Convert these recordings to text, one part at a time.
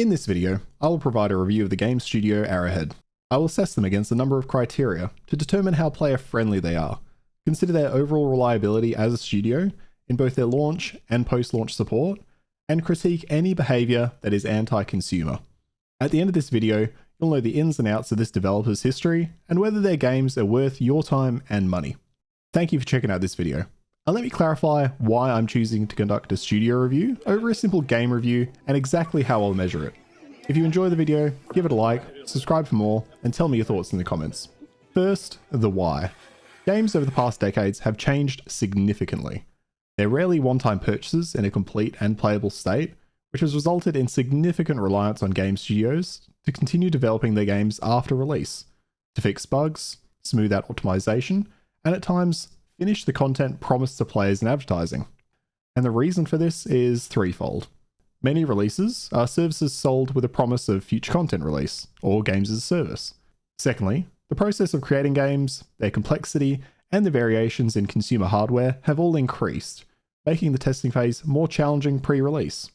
In this video, I will provide a review of the game studio Arrowhead. I will assess them against a number of criteria to determine how player-friendly they are, consider their overall reliability as a studio in both their launch and post-launch support, and critique any behaviour that is anti-consumer. At the end of this video, you'll know the ins and outs of this developer's history and whether their games are worth your time and money. Thank you for checking out this video. And let me clarify why I'm choosing to conduct a studio review over a simple game review and exactly how I'll measure it. If you enjoy the video, give it a like, subscribe for more, and tell me your thoughts in the comments. First, the why. Games over the past decades have changed significantly. They're rarely one-time purchases in a complete and playable state, which has resulted in significant reliance on game studios to continue developing their games after release, to fix bugs, smooth out optimization, and at times finish the content promised to players in advertising. And the reason for this is threefold. Many releases are services sold with a promise of future content release, or games as a service. Secondly, the process of creating games, their complexity, and the variations in consumer hardware have all increased, making the testing phase more challenging pre-release.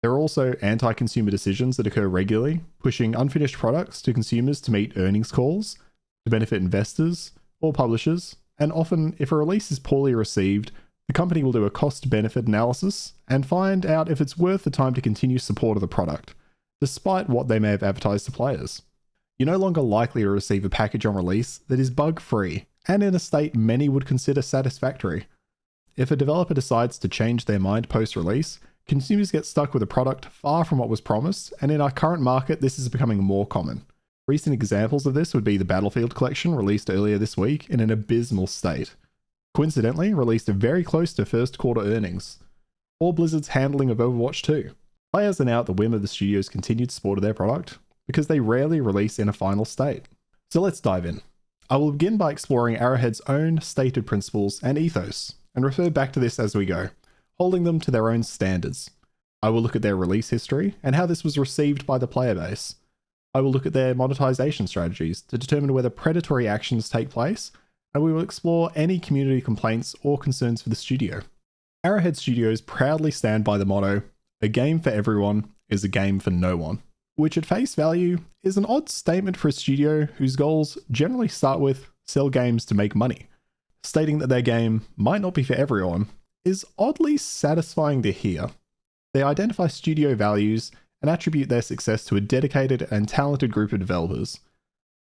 There are also anti-consumer decisions that occur regularly, pushing unfinished products to consumers to meet earnings calls, to benefit investors or publishers, and often, if a release is poorly received, the company will do a cost-benefit analysis and find out if it's worth the time to continue support of the product, despite what they may have advertised to players. You're no longer likely to receive a package on release that is bug-free and in a state many would consider satisfactory. If a developer decides to change their mind post-release, consumers get stuck with a product far from what was promised, and in our current market this is becoming more common. Recent examples of this would be the Battlefield collection released earlier this week in an abysmal state. Coincidentally, released very close to first quarter earnings. Or Blizzard's handling of Overwatch 2. Players are now at the whim of the studio's continued support of their product, because they rarely release in a final state. So let's dive in. I will begin by exploring Arrowhead's own stated principles and ethos, and refer back to this as we go, holding them to their own standards. I will look at their release history and how this was received by the player base. I will look at their monetization strategies to determine whether predatory actions take place, and we will explore any community complaints or concerns for the studio. Arrowhead Studios proudly stand by the motto, "A game for everyone is a game for no one," which at face value is an odd statement for a studio whose goals generally start with sell games to make money. Stating that their game might not be for everyone is oddly satisfying to hear. They identify studio values and attribute their success to a dedicated and talented group of developers.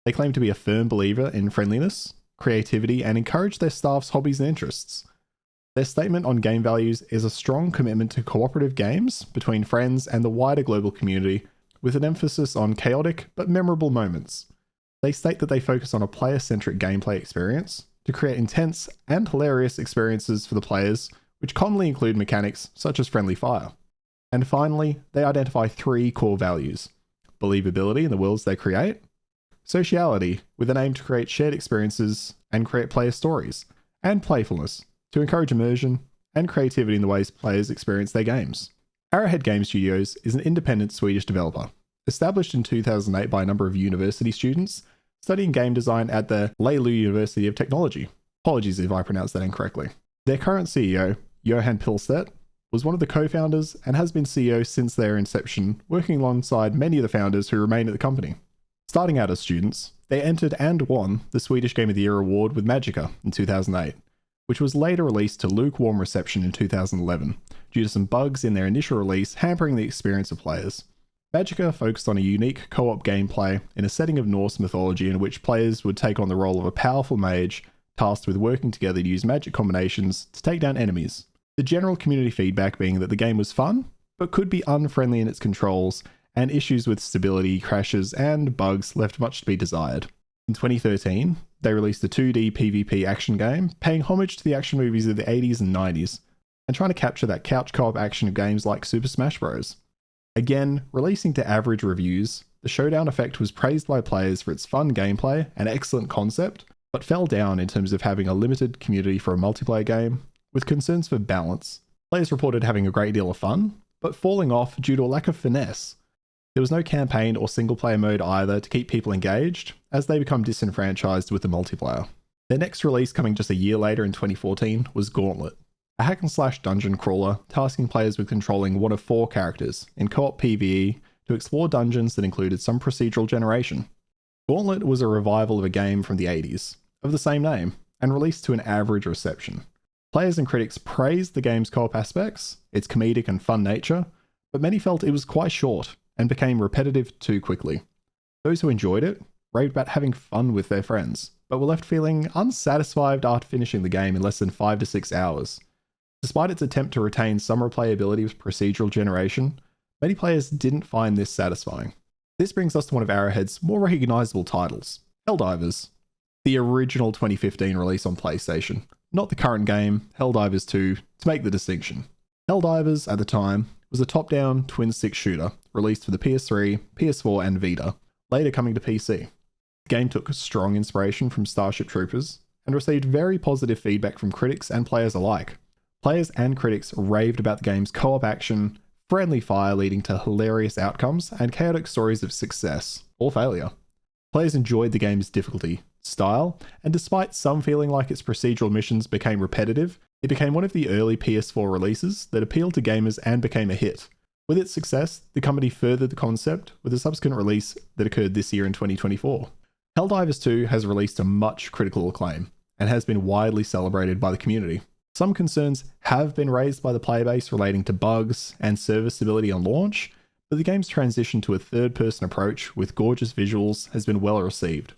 They claim to be a firm believer in friendliness, creativity, and encourage their staff's hobbies and interests. Their statement on game values is a strong commitment to cooperative games between friends and the wider global community, with an emphasis on chaotic but memorable moments. They state that they focus on a player-centric gameplay experience to create intense and hilarious experiences for the players, which commonly include mechanics such as friendly fire. And finally, they identify three core values: believability in the worlds they create, sociality with an aim to create shared experiences and create player stories, and playfulness to encourage immersion and creativity in the ways players experience their games. Arrowhead Game Studios is an independent Swedish developer, established in 2008 by a number of university students studying game design at the Leilu University of Technology. Apologies if I pronounced that incorrectly. Their current CEO, Johan Pilstedt, was one of the co-founders and has been CEO since their inception, working alongside many of the founders who remain at the company. Starting out as students, they entered and won the Swedish Game of the Year award with Magicka in 2008, which was later released to lukewarm reception in 2011, due to some bugs in their initial release hampering the experience of players. Magicka focused on a unique co-op gameplay in a setting of Norse mythology in which players would take on the role of a powerful mage tasked with working together to use magic combinations to take down enemies. The general community feedback being that the game was fun, but could be unfriendly in its controls, and issues with stability, crashes, and bugs left much to be desired. In 2013, they released a 2D PvP action game, paying homage to the action movies of the 80s and 90s, and trying to capture that couch co-op action of games like Super Smash Bros. Again, releasing to average reviews, the Showdown Effect was praised by players for its fun gameplay and excellent concept, but fell down in terms of having a limited community for a multiplayer game, with concerns for balance. Players reported having a great deal of fun, but falling off due to a lack of finesse. There was no campaign or single-player mode either to keep people engaged, as they become disenfranchised with the multiplayer. Their next release, coming just a year later in 2014, was Gauntlet, a hack-and-slash dungeon crawler tasking players with controlling one of 4 characters in co-op PvE to explore dungeons that included some procedural generation. Gauntlet was a revival of a game from the 80s, of the same name, and released to an average reception. Players and critics praised the game's co-op aspects, its comedic and fun nature, but many felt it was quite short and became repetitive too quickly. Those who enjoyed it raved about having fun with their friends, but were left feeling unsatisfied after finishing the game in less than 5 to 6 hours. Despite its attempt to retain some replayability with procedural generation, many players didn't find this satisfying. This brings us to one of Arrowhead's more recognisable titles, Helldivers, the original 2015 release on PlayStation, not the current game, Helldivers 2, to make the distinction. Helldivers, at the time, was a top-down twin-stick shooter released for the PS3, PS4 and Vita, later coming to PC. The game took strong inspiration from Starship Troopers and received very positive feedback from critics and players alike. Players and critics raved about the game's co-op action, friendly fire leading to hilarious outcomes, and chaotic stories of success or failure. Players enjoyed the game's difficulty, style, and despite some feeling like its procedural missions became repetitive, it became one of the early PS4 releases that appealed to gamers and became a hit. With its success, the company furthered the concept with a subsequent release that occurred this year in 2024. Helldivers 2 has released to much critical acclaim and has been widely celebrated by the community. Some concerns have been raised by the player base relating to bugs and server stability on launch, but the game's transition to a third-person approach with gorgeous visuals has been well received.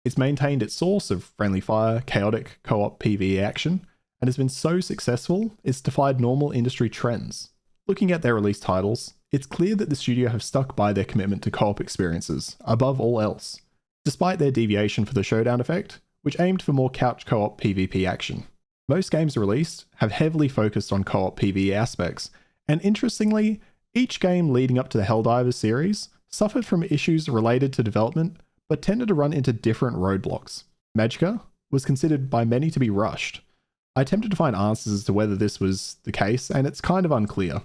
It's maintained its source of friendly fire, chaotic co-op PvE action, and has been so successful it's defied normal industry trends. Looking at their release titles, it's clear that the studio have stuck by their commitment to co-op experiences, above all else, despite their deviation for the showdown effect, which aimed for more couch co-op PvP action. Most games released have heavily focused on co-op PvE aspects, and interestingly, each game leading up to the Helldivers series suffered from issues related to development, but tended to run into different roadblocks. Magicka was considered by many to be rushed. I attempted to find answers as to whether this was the case, and it's kind of unclear.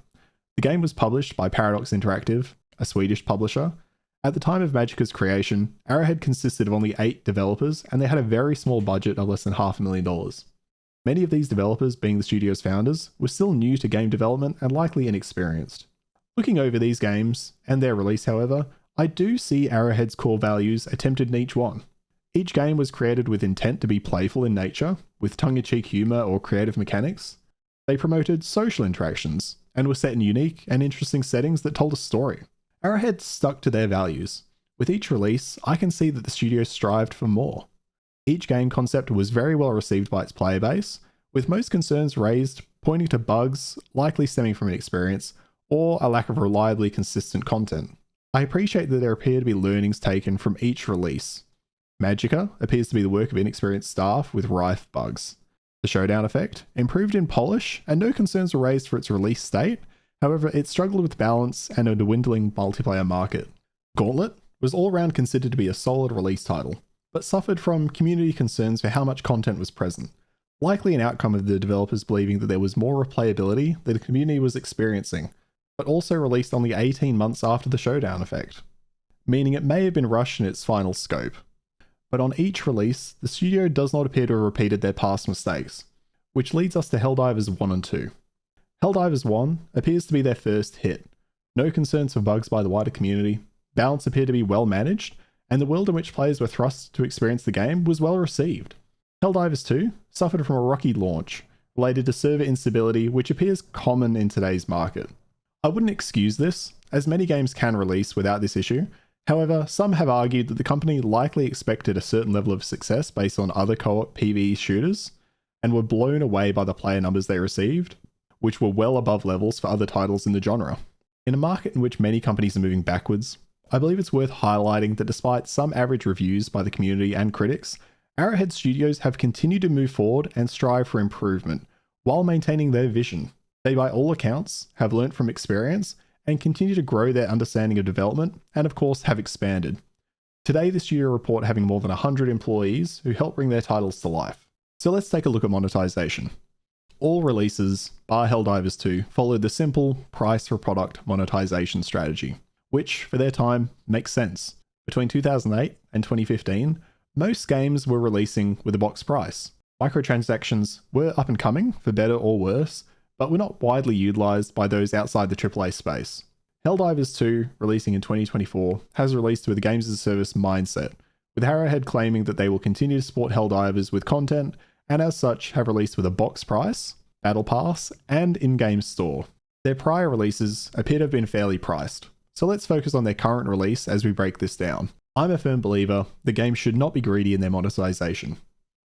The game was published by Paradox Interactive, a Swedish publisher. At the time of Magicka's creation, Arrowhead consisted of only 8 developers, and they had a very small budget of less than $500,000. Many of these developers, being the studio's founders, were still new to game development and likely inexperienced. Looking over these games, and their release however, I do see Arrowhead's core values attempted in each one. Each game was created with intent to be playful in nature, with tongue-in-cheek humour or creative mechanics. They promoted social interactions, and were set in unique and interesting settings that told a story. Arrowhead stuck to their values. With each release, I can see that the studio strived for more. Each game concept was very well received by its player base, with most concerns raised pointing to bugs likely stemming from inexperience or a lack of reliably consistent content. I appreciate that there appear to be learnings taken from each release. Magicka appears to be the work of inexperienced staff with rife bugs. The showdown effect improved in polish, and no concerns were raised for its release state. However, it struggled with balance and a dwindling multiplayer market. Gauntlet was all around considered to be a solid release title, but suffered from community concerns for how much content was present, likely an outcome of the developers believing that there was more replayability that the community was experiencing, but also released only 18 months after the showdown effect, meaning it may have been rushed in its final scope. But on each release, the studio does not appear to have repeated their past mistakes, which leads us to Helldivers 1 and 2. Helldivers 1 appears to be their first hit. No concerns for bugs by the wider community, balance appeared to be well managed, and the world in which players were thrust to experience the game was well received. Helldivers 2 suffered from a rocky launch, related to server instability which appears common in today's market. I wouldn't excuse this, as many games can release without this issue. However, some have argued that the company likely expected a certain level of success based on other co-op PvE shooters, and were blown away by the player numbers they received, which were well above levels for other titles in the genre. In a market in which many companies are moving backwards, I believe it's worth highlighting that despite some average reviews by the community and critics, Arrowhead Studios have continued to move forward and strive for improvement, while maintaining their vision. They, by all accounts, have learnt from experience and continue to grow their understanding of development, and of course have expanded. Today, the studio report having more than 100 employees who help bring their titles to life. So let's take a look at monetization. All releases, bar Helldivers 2, followed the simple price for product monetization strategy, which, for their time, makes sense. Between 2008 and 2015, most games were releasing with a box price. Microtransactions were up and coming, for better or worse, but were not widely utilised by those outside the AAA space. Helldivers 2, releasing in 2024, has released with a games as a service mindset, with Arrowhead claiming that they will continue to support Helldivers with content, and as such have released with a box price, battle pass, and in-game store. Their prior releases appear to have been fairly priced, so let's focus on their current release as we break this down. I'm a firm believer the game should not be greedy in their monetization.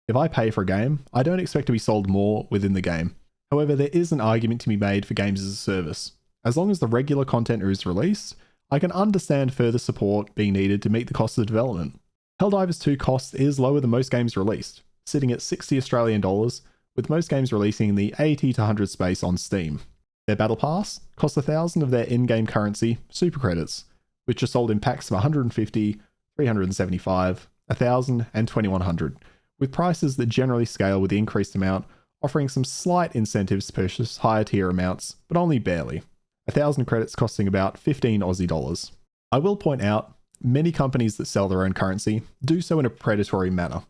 If I pay for a game, I don't expect to be sold more within the game. However, there is an argument to be made for games as a service. As long as the regular content is released, I can understand further support being needed to meet the cost of development. Helldivers 2 cost is lower than most games released, sitting at 60 Australian dollars, with most games releasing in the 80 to 100 space on Steam. Their battle pass costs 1,000 of their in-game currency, super credits, which are sold in packs of 150, 375, 1,000, and 2,100, with prices that generally scale with the increased amount, offering some slight incentives to purchase higher tier amounts, but only barely. 1,000 credits costing about 15 Aussie dollars. I will point out, many companies that sell their own currency do so in a predatory manner,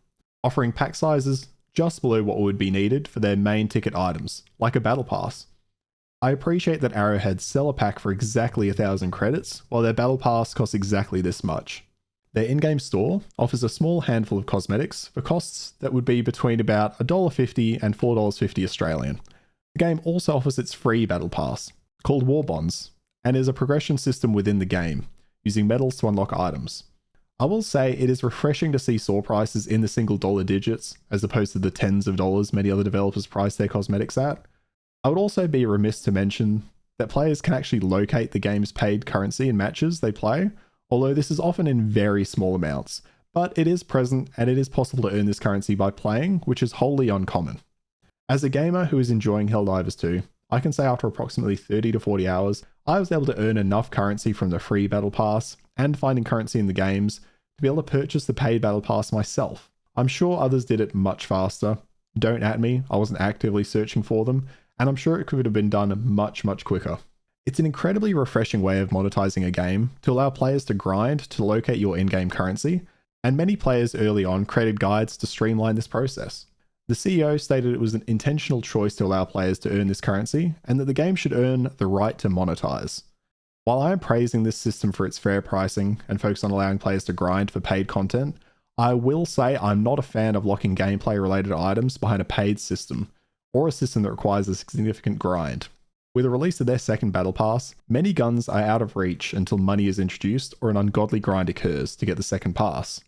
offering pack sizes just below what would be needed for their main ticket items, like a battle pass. I appreciate that Arrowhead sell a pack for exactly 1,000 credits, while their battle pass costs exactly this much. Their in-game store offers a small handful of cosmetics for costs that would be between about $1.50 and $4.50 Australian. The game also offers its free battle pass, called War Bonds, and is a progression system within the game, using medals to unlock items. I will say it is refreshing to see store prices in the single dollar digits, as opposed to the tens of dollars many other developers price their cosmetics at. I would also be remiss to mention that players can actually locate the game's paid currency in matches they play, although this is often in very small amounts, but it is present and it is possible to earn this currency by playing, which is wholly uncommon. As a gamer who is enjoying Helldivers 2, I can say after approximately 30 to 40 hours, I was able to earn enough currency from the free battle pass and finding currency in the games to be able to purchase the paid battle pass myself. I'm sure others did it much faster. Don't at me, I wasn't actively searching for them, and I'm sure it could have been done much quicker. It's an incredibly refreshing way of monetizing a game to allow players to grind to locate your in-game currency, and many players early on created guides to streamline this process. The CEO stated it was an intentional choice to allow players to earn this currency, and that the game should earn the right to monetize. While I am praising this system for its fair pricing and focus on allowing players to grind for paid content, I will say I'm not a fan of locking gameplay related items behind a paid system, or a system that requires a significant grind. With the release of their second battle pass, many guns are out of reach until money is introduced or an ungodly grind occurs to get the second pass.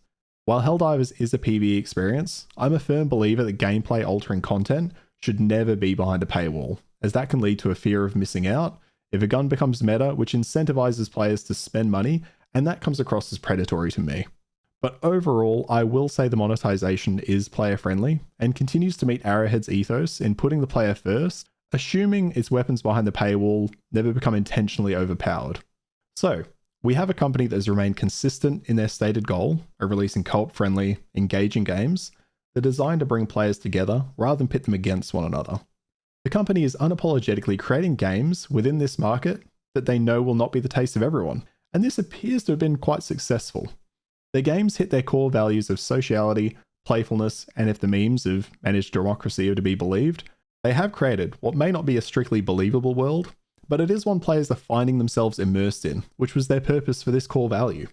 While Helldivers is a PvE experience, I'm a firm believer that gameplay altering content should never be behind a paywall, as that can lead to a fear of missing out if a gun becomes meta, which incentivizes players to spend money, and that comes across as predatory to me. But overall, I will say the monetization is player friendly and continues to meet Arrowhead's ethos in putting the player first, assuming its weapons behind the paywall never become intentionally overpowered. So, we have a company that has remained consistent in their stated goal of releasing co-op friendly, engaging games that are designed to bring players together rather than pit them against one another. The company is unapologetically creating games within this market that they know will not be the taste of everyone, and this appears to have been quite successful. Their games hit their core values of sociality, playfulness, and if the memes of managed democracy are to be believed, they have created what may not be a strictly believable world, but it is one players are finding themselves immersed in, which was their purpose for this core value.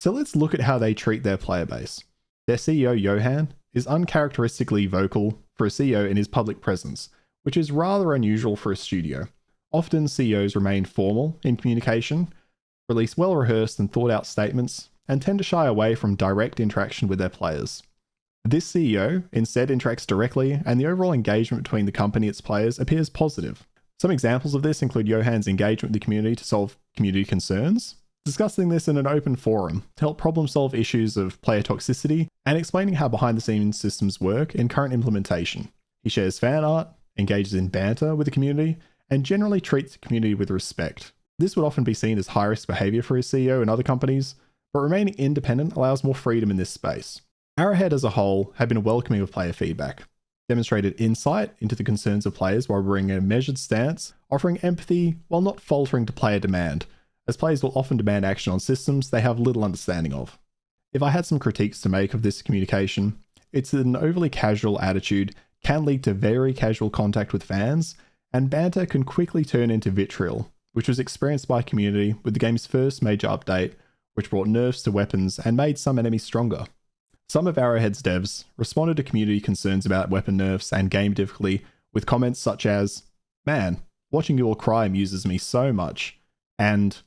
So let's look at how they treat their player base. Their CEO, Johan, is uncharacteristically vocal for a CEO in his public presence, which is rather unusual for a studio. Often CEOs remain formal in communication, release well-rehearsed and thought-out statements, and tend to shy away from direct interaction with their players. This CEO instead interacts directly, and the overall engagement between the company and its players appears positive. Some examples of this include Johan's engagement with the community to solve community concerns, discussing this in an open forum to help problem solve issues of player toxicity, and explaining how behind-the-scenes systems work in current implementation. He shares fan art, engages in banter with the community, and generally treats the community with respect. This would often be seen as high-risk behavior for a CEO and other companies, but remaining independent allows more freedom in this space. Arrowhead as a whole have been welcoming of player feedback, demonstrated insight into the concerns of players while bringing a measured stance, offering empathy while not faltering to player demand, as players will often demand action on systems they have little understanding of. If I had some critiques to make of this communication, it's that an overly casual attitude can lead to very casual contact with fans, and banter can quickly turn into vitriol, which was experienced by community with the game's first major update, which brought nerfs to weapons and made some enemies stronger. Some of Arrowhead's devs responded to community concerns about weapon nerfs and game difficulty with comments such as, "Man, watching you all cry amuses me so much," and,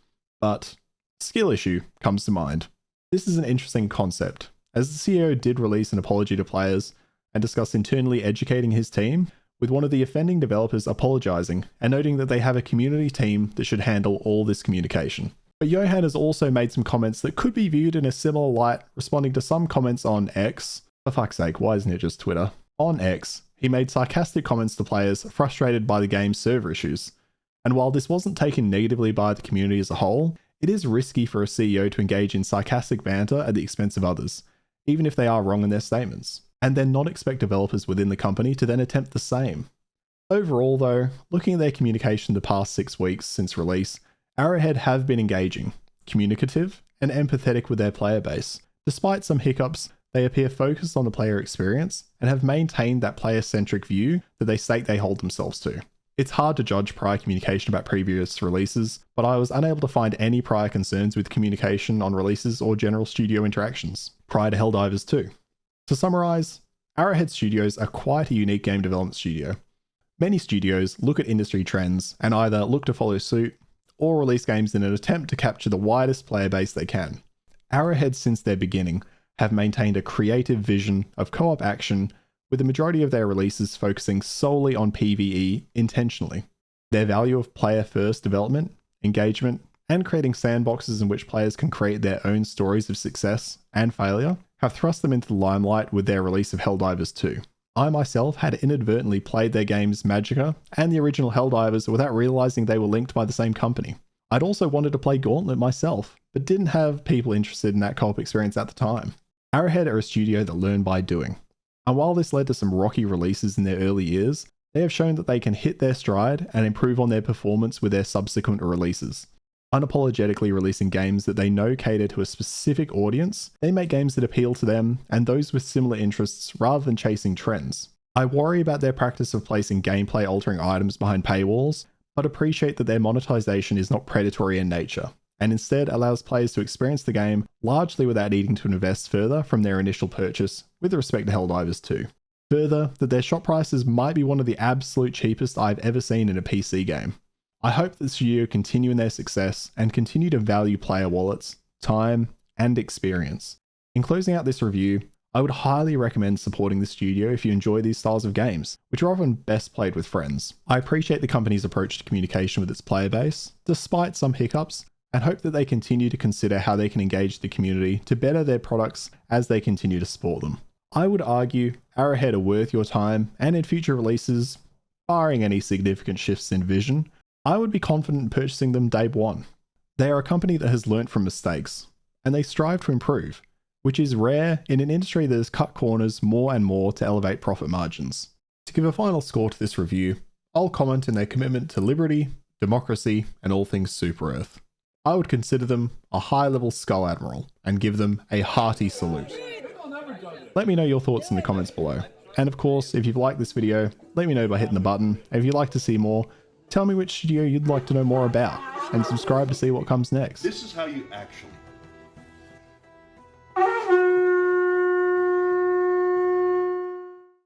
"But, skill issue comes to mind." This is an interesting concept, as the CEO did release an apology to players and discuss internally educating his team, with one of the offending developers apologizing and noting that they have a community team that should handle all this communication. But Johan has also made some comments that could be viewed in a similar light, responding to some comments on X. For fuck's sake, why isn't it just Twitter? On X, he made sarcastic comments to players frustrated by the game's server issues. And while this wasn't taken negatively by the community as a whole, it is risky for a CEO to engage in sarcastic banter at the expense of others, even if they are wrong in their statements, and then not expect developers within the company to then attempt the same. Overall though, looking at their communication the past 6 weeks since release, Arrowhead have been engaging, communicative, and empathetic with their player base. Despite some hiccups, they appear focused on the player experience and have maintained that player-centric view that they state they hold themselves to. It's hard to judge prior communication about previous releases, but I was unable to find any prior concerns with communication on releases or general studio interactions prior to Helldivers 2. To summarize, Arrowhead Studios are quite a unique game development studio. Many studios look at industry trends and either look to follow suit or release games in an attempt to capture the widest player base they can. Arrowhead, since their beginning, have maintained a creative vision of co-op action, with the majority of their releases focusing solely on PvE intentionally. Their value of player-first development, engagement, and creating sandboxes in which players can create their own stories of success and failure have thrust them into the limelight with their release of Helldivers 2. I myself had inadvertently played their games Magicka and the original Helldivers without realizing they were linked by the same company. I'd also wanted to play Gauntlet myself, but didn't have people interested in that co-op experience at the time. Arrowhead are a studio that learn by doing. And while this led to some rocky releases in their early years, they have shown that they can hit their stride and improve on their performance with their subsequent releases. Unapologetically releasing games that they know cater to a specific audience, they make games that appeal to them and those with similar interests rather than chasing trends. I worry about their practice of placing gameplay altering items behind paywalls, but appreciate that their monetization is not predatory in nature, and instead allows players to experience the game largely without needing to invest further from their initial purchase with respect to Helldivers 2. Further, that their shop prices might be one of the absolute cheapest I've ever seen in a PC game. I hope that the studio continue in their success and continue to value player wallets, time, and experience. In closing out this review, I would highly recommend supporting the studio if you enjoy these styles of games, which are often best played with friends. I appreciate the company's approach to communication with its player base, despite some hiccups, and hope that they continue to consider how they can engage the community to better their products as they continue to support them. I would argue Arrowhead are worth your time, and in future releases, barring any significant shifts in vision, I would be confident in purchasing them day one. They are a company that has learnt from mistakes, and they strive to improve, which is rare in an industry that has cut corners more and more to elevate profit margins. To give a final score to this review, I'll comment on their commitment to liberty, democracy, and all things Super Earth. I would consider them a high-level Skull Admiral, and give them a hearty salute. Let me know your thoughts in the comments below. And of course, if you've liked this video, let me know by hitting the button, and if you'd like to see more, tell me which studio you'd like to know more about, and subscribe to see what comes next. This is how you actually